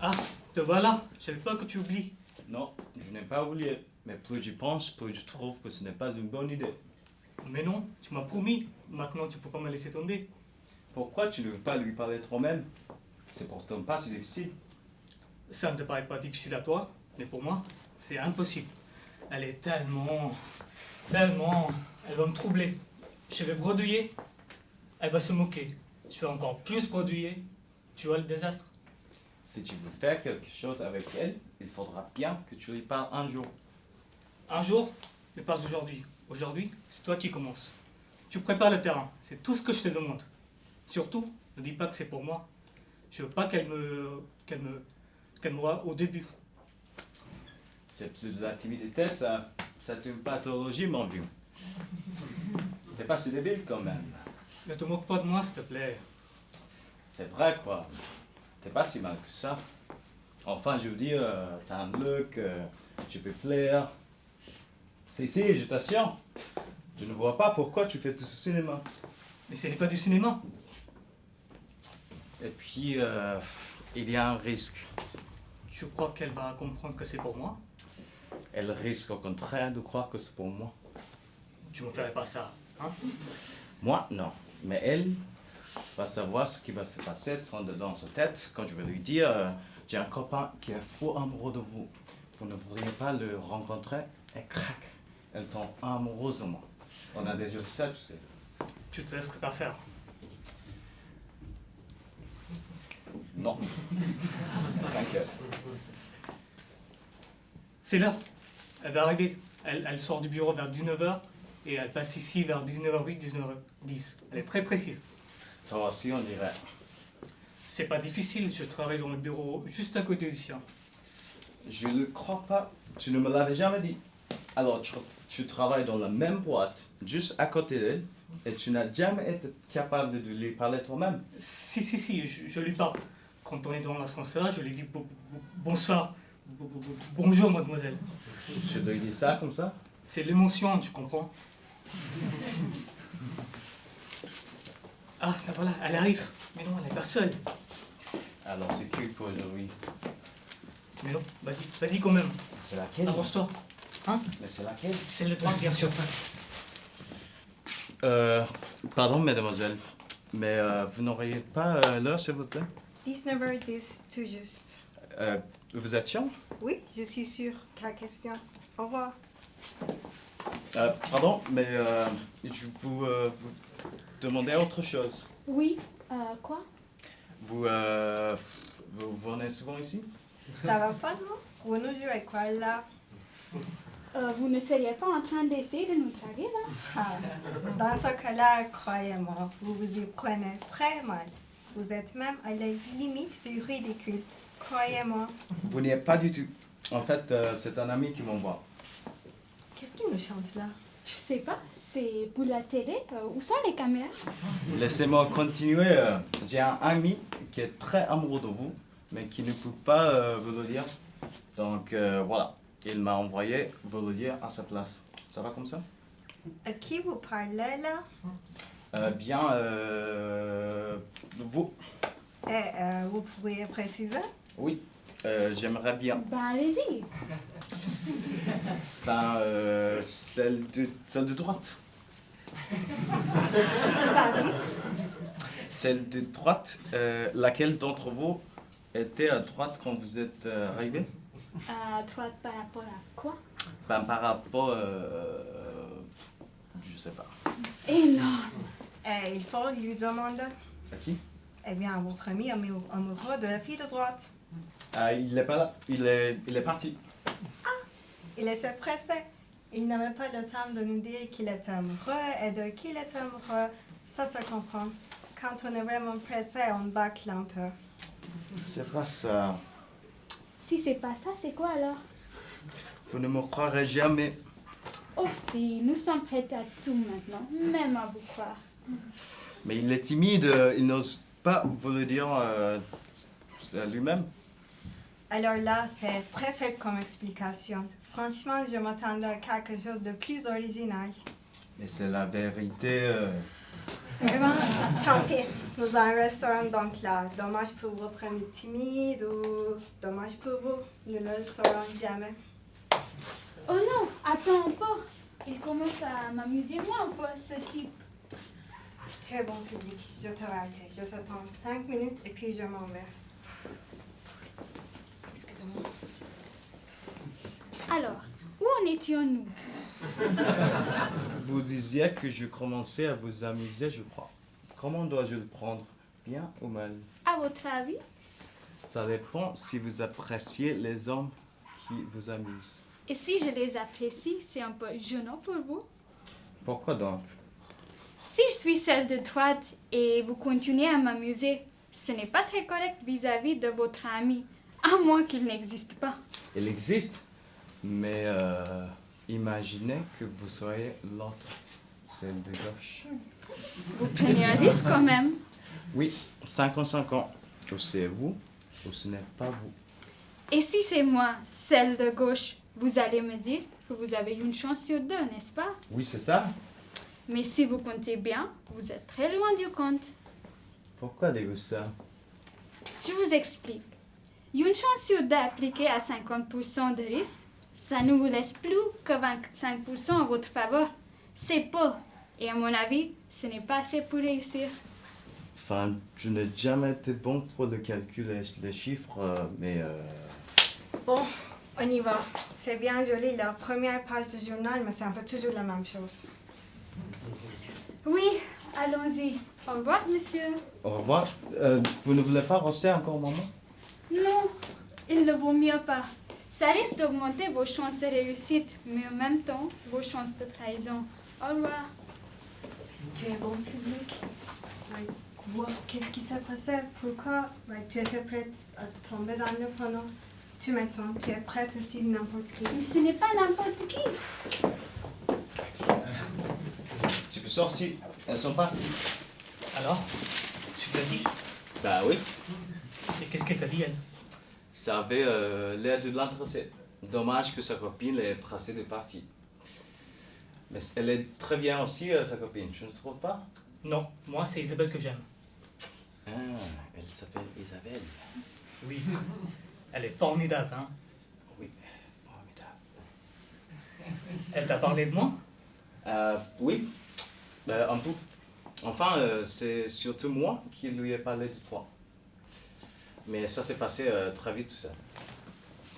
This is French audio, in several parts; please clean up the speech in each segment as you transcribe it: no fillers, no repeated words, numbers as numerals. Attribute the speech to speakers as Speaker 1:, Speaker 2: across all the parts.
Speaker 1: Ah, te voilà. Je savais pas que tu oublies.
Speaker 2: Non, je n'ai pas oublié. Mais plus j'y pense, plus je trouve que ce n'est pas une bonne idée.
Speaker 1: Mais non, tu m'as promis. Maintenant, tu peux pas me laisser tomber.
Speaker 2: Pourquoi tu ne veux pas lui parler toi-même? C'est pourtant pas si difficile.
Speaker 1: Ça ne te paraît pas difficile à toi, mais pour moi, c'est impossible. Elle est tellement... Elle va me troubler. Je vais bredouiller. Elle va se moquer. Je vais encore plus bredouiller. Tu vois le désastre?
Speaker 2: Si tu veux faire quelque chose avec elle, il faudra bien que tu lui parles un jour.
Speaker 1: Un jour, mais pas aujourd'hui. Aujourd'hui, c'est toi qui commences. Tu prépares le terrain. C'est tout ce que je te demande. Surtout, ne dis pas que c'est pour moi. Je veux pas qu'elle me voie au début.
Speaker 2: C'est plus de la timidité, ça. C'est une pathologie, mon vieux. T'es pas si débile quand même.
Speaker 1: Ne te moque pas de moi, s'il te plaît.
Speaker 2: C'est vrai, quoi. T'es pas si mal que ça. Enfin, je veux dire, t'as un look, tu peux plaire. Si, je t'assure. Je ne vois pas pourquoi tu fais tout ce cinéma.
Speaker 1: Mais ce n'est pas du cinéma.
Speaker 2: Et puis, il y a un risque.
Speaker 1: Tu crois qu'elle va comprendre que c'est pour moi?
Speaker 2: Elle risque au contraire de croire que c'est pour moi.
Speaker 1: Tu me ferais pas ça, hein?
Speaker 2: Moi, non. Mais elle va savoir ce qui va se passer dans sa tête quand je vais lui dire j'ai un copain qui est fou amoureux de vous. Vous ne voudriez pas le rencontrer? Et crac, elle tombe amoureuse de moi. On a déjà vu ça, tu sais.
Speaker 1: Tu te laisserais pas faire.
Speaker 2: Non. T'inquiète.
Speaker 1: C'est là. Elle va arriver. Elle sort du bureau vers 19h et elle passe ici vers 19h08, 19h10. Elle est très précise.
Speaker 2: Toi aussi, on dirait.
Speaker 1: C'est pas difficile, je travaille dans le bureau juste à côté du sien.
Speaker 2: Je ne crois pas. Tu ne me l'avais jamais dit. Alors, tu travailles dans la même boîte, juste à côté d'elle, et tu n'as jamais été capable de lui parler toi-même.
Speaker 1: Si, je lui parle. Quand on est dans l'ascenseur, je lui dis bonsoir, bonjour mademoiselle.
Speaker 2: Je lui dis ça comme ça?
Speaker 1: C'est l'émotion, tu comprends? Ah, ben voilà, elle arrive. Mais non, elle n'est pas seule.
Speaker 2: Alors, c'est que pour aujourd'hui.
Speaker 1: Mais non, vas-y quand même.
Speaker 2: C'est laquelle?
Speaker 1: Avance-toi. Hein?
Speaker 2: Mais c'est laquelle?
Speaker 1: C'est le droit, bien sûr.
Speaker 2: Pardon, mesdemoiselles, mais vous n'auriez pas l'heure, s'il vous plaît?
Speaker 3: 19h10, tout juste.
Speaker 2: Vous êtes sûr?
Speaker 3: Oui, je suis sûre. Quelle question? Au revoir.
Speaker 2: Pardon, mais je vous demandais autre chose.
Speaker 4: Oui, quoi?
Speaker 2: Vous venez souvent ici?
Speaker 3: Ça va pas, non? Renaud, je vais quoi là?
Speaker 4: Vous ne seriez pas en train d'essayer de nous draguer, là?
Speaker 3: Ah, dans ce cas-là, croyez-moi, vous vous y prenez très mal. Vous êtes même à la limite du ridicule. Croyez-moi.
Speaker 2: Vous n'y êtes pas du tout. En fait, c'est un ami qui m'envoie.
Speaker 3: Qu'est-ce qu'il nous chante là?
Speaker 4: Je sais pas, c'est pour la télé. Où sont les caméras?
Speaker 2: Laissez-moi continuer. J'ai un ami qui est très amoureux de vous, mais qui ne peut pas vous le dire. Donc voilà, il m'a envoyé vous le dire à sa place. Ça va comme ça?
Speaker 3: À qui vous parlez là?
Speaker 2: Vous.
Speaker 3: Et vous pourriez préciser?
Speaker 2: Oui, j'aimerais bien.
Speaker 4: Ben, allez-y.
Speaker 2: Enfin, celle de droite.
Speaker 4: Pardon?
Speaker 2: Celle de droite, laquelle d'entre vous était à droite quand vous êtes arrivé?
Speaker 4: À droite par rapport à quoi?
Speaker 2: Ben, par rapport, je sais pas.
Speaker 4: Énorme.
Speaker 3: Et il faut lui demander.
Speaker 2: À qui?
Speaker 3: Eh bien, à votre ami amoureux de la fille de droite.
Speaker 2: Ah, il n'est pas là, il est parti.
Speaker 3: Il était pressé. Il n'avait pas le temps de nous dire qu'il était amoureux et de qui il était amoureux. Ça se comprend. Quand on est vraiment pressé, on bâcle un peu.
Speaker 2: C'est pas ça.
Speaker 4: Si c'est pas ça, c'est quoi alors?
Speaker 2: Vous ne me croirez jamais.
Speaker 4: Oh si, nous sommes prêts à tout maintenant, même à vous croire.
Speaker 2: Mais il est timide, il n'ose pas vous le dire lui-même.
Speaker 3: Alors là, c'est très faible comme explication. Franchement, je m'attendais à quelque chose de plus original.
Speaker 2: Mais c'est la vérité.
Speaker 3: Eh ben, tant pis. Nous avons un restaurant donc là. Dommage pour votre ami timide ou dommage pour vous. Nous ne le saurons jamais.
Speaker 4: Oh non, attends un peu. Il commence à m'amuser moi un peu, ce type.
Speaker 3: Tu es bon public. Je t'aurai arrêté. Je t'attends 5 minutes et puis je m'en vais. Excusez-moi.
Speaker 4: Alors, où en étions-nous?
Speaker 2: Vous disiez que je commençais à vous amuser, je crois. Comment dois-je le prendre? Bien ou mal?
Speaker 4: À votre avis?
Speaker 2: Ça dépend si vous appréciez les hommes qui vous amusent.
Speaker 4: Et si je les apprécie, c'est un peu gênant pour vous?
Speaker 2: Pourquoi donc?
Speaker 4: Si je suis celle de droite et vous continuez à m'amuser, ce n'est pas très correct vis-à-vis de votre ami, à moins qu'il n'existe pas.
Speaker 2: Il existe, mais imaginez que vous soyez l'autre, celle de gauche.
Speaker 4: Vous prenez un risque quand même.
Speaker 2: Oui, 50-50. Ou c'est vous, ou ce n'est pas vous.
Speaker 4: Et si c'est moi, celle de gauche, vous allez me dire que vous avez une chance sur deux, n'est-ce pas?
Speaker 2: Oui, c'est ça.
Speaker 4: Mais si vous comptez bien, vous êtes très loin du compte.
Speaker 2: Pourquoi dites-vous ça?
Speaker 4: Je vous explique. Une chance sur deux appliquée à 50% de risque, ça ne vous laisse plus que 25% en votre faveur. C'est peu. Et à mon avis, ce n'est pas assez pour réussir.
Speaker 2: Enfin, je n'ai jamais été bon pour le calcul des chiffres, mais...
Speaker 3: Bon, on y va. C'est bien joli la première page du journal, mais c'est un peu toujours la même chose.
Speaker 4: Oui, allons-y. Au revoir, monsieur.
Speaker 2: Au revoir. Vous ne voulez pas rester encore un moment?
Speaker 4: Non, il ne vaut mieux pas. Ça risque d'augmenter vos chances de réussite, mais en même temps, vos chances de trahison. Au revoir.
Speaker 3: Tu es bon public. Qu'est-ce qui s'est passé? Pourquoi tu étais prête à tomber dans le panneau? Tu m'étonnes, tu es prête à suivre n'importe qui.
Speaker 4: Mais ce n'est pas n'importe qui.
Speaker 2: Tu peux sortir. Elles sont parties.
Speaker 1: Alors, tu l'as dit?
Speaker 2: Bah oui.
Speaker 1: Et qu'est-ce qu'elle t'a dit, elle?
Speaker 2: Ça avait l'air de l'intéresser. Dommage que sa copine l'ait pressée de partir. Mais elle est très bien aussi, sa copine, je ne trouve pas?
Speaker 1: Non, moi, c'est Isabelle que j'aime.
Speaker 2: Ah, elle s'appelle Isabelle.
Speaker 1: Oui, elle est formidable, hein?
Speaker 2: Oui, formidable.
Speaker 1: Elle t'a parlé de moi?
Speaker 2: Oui, un peu. Enfin, c'est surtout moi qui lui ai parlé de toi. Mais ça s'est passé très vite tout ça.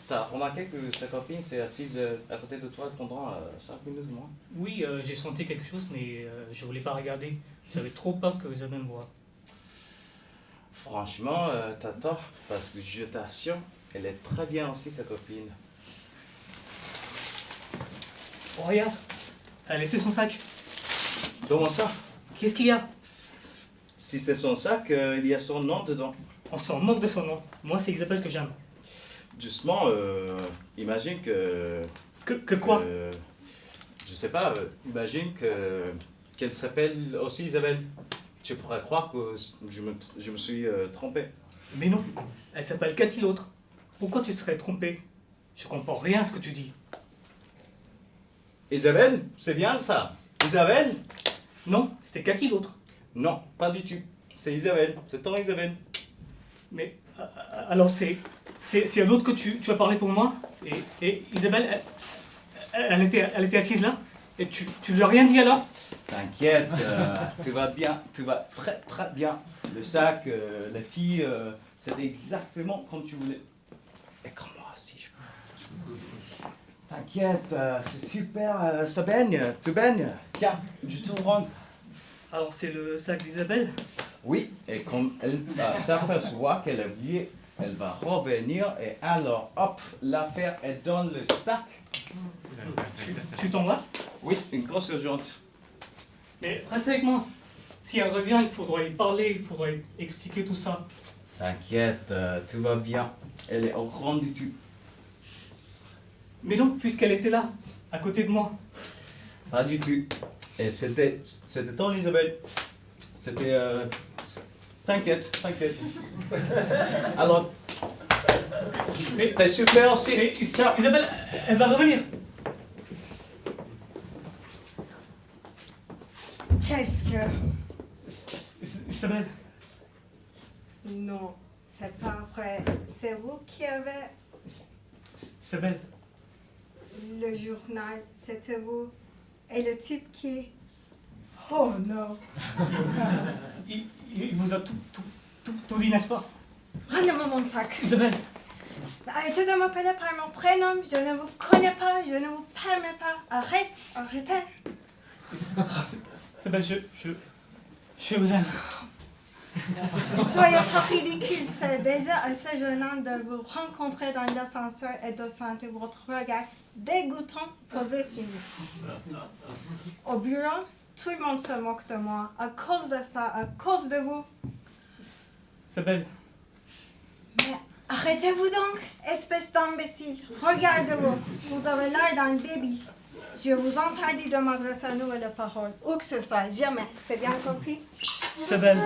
Speaker 2: T'as remarqué que sa copine s'est assise à côté de toi pendant 5 minutes moins?
Speaker 1: Oui, j'ai senti quelque chose, mais je voulais pas regarder. J'avais trop peur que Isabelle me voie.
Speaker 2: Franchement, t'as tort, parce que je t'assure, elle est très bien aussi, sa copine.
Speaker 1: Oh, regarde, elle a laissé son sac.
Speaker 2: Comment ça?
Speaker 1: Qu'est-ce qu'il y a?
Speaker 2: Si c'est son sac, il y a son nom dedans.
Speaker 1: On s'en moque de son nom. Moi, c'est Isabelle que j'aime.
Speaker 2: Justement, imagine que...
Speaker 1: Que quoi?
Speaker 2: Je sais pas, imagine qu'elle s'appelle aussi Isabelle. Tu pourrais croire que je me suis trompé.
Speaker 1: Mais non, elle s'appelle Cathy l'autre. Pourquoi tu te serais trompé? Je comprends rien à ce que tu dis.
Speaker 2: Isabelle, c'est bien ça. Isabelle?
Speaker 1: Non, c'était Cathy l'autre.
Speaker 2: Non, pas du tout. C'est Isabelle, c'est ton Isabelle.
Speaker 1: Mais alors c'est à l'autre que tu as parlé pour moi? Et Isabelle, elle était assise là? Et tu lui as rien dit alors?
Speaker 2: T'inquiète, tout va bien, tout va très très bien. Le sac, la fille, c'était exactement comme tu voulais. Et comme moi aussi, je veux. T'inquiète, c'est super, ça baigne, tu baignes. Tiens, je te le rends.
Speaker 1: Alors c'est le sac d'Isabelle?
Speaker 2: Oui, et comme elle s'aperçoit qu'elle a oublié, elle va revenir et alors, hop, l'affaire est dans le sac.
Speaker 1: Tu t'en vas?
Speaker 2: Oui, une grosse urgente.
Speaker 1: Mais reste avec moi. Si elle revient, il faudra lui parler, il faudra lui expliquer tout ça.
Speaker 2: T'inquiète, tout va bien. Elle est au courant du tout.
Speaker 1: Mais non, puisqu'elle était là, à côté de moi.
Speaker 2: Pas du tout. Et c'était ton Isabelle. C'était... T'inquiète, t'inquiète. Alors...
Speaker 1: Mais
Speaker 2: T'es super aussi.
Speaker 1: mais
Speaker 2: Tiens.
Speaker 1: Isabelle, elle va revenir.
Speaker 3: Qu'est-ce que...
Speaker 1: Isabelle,
Speaker 3: Non, c'est pas vrai. C'est vous qui avez
Speaker 1: Isabelle,
Speaker 3: le journal, c'était vous. Et le type qui... Oh non.
Speaker 1: il vous a tout dit, n'est-ce pas?
Speaker 3: Rendez-moi mon sac.
Speaker 1: Isabelle,
Speaker 3: Arrêtez de m'appeler par mon prénom. Je ne vous connais pas. Je ne vous permets pas. Arrêtez.
Speaker 1: Isabelle, je vous aime.
Speaker 3: Soyez pas ridicule. C'est déjà assez gênant de vous rencontrer dans l'ascenseur et de sentir votre regard dégoûtant posé sur vous. Au bureau, tout le monde se moque de moi. À cause de ça, à cause de vous.
Speaker 1: Isabelle,
Speaker 3: Mais arrêtez-vous donc, espèce d'imbécile. Regardez-vous. Vous avez l'air d'un débile. Je vous interdis de m'adresser à nouvelle parole. Où que ce soit, jamais. C'est bien compris?
Speaker 1: Isabelle.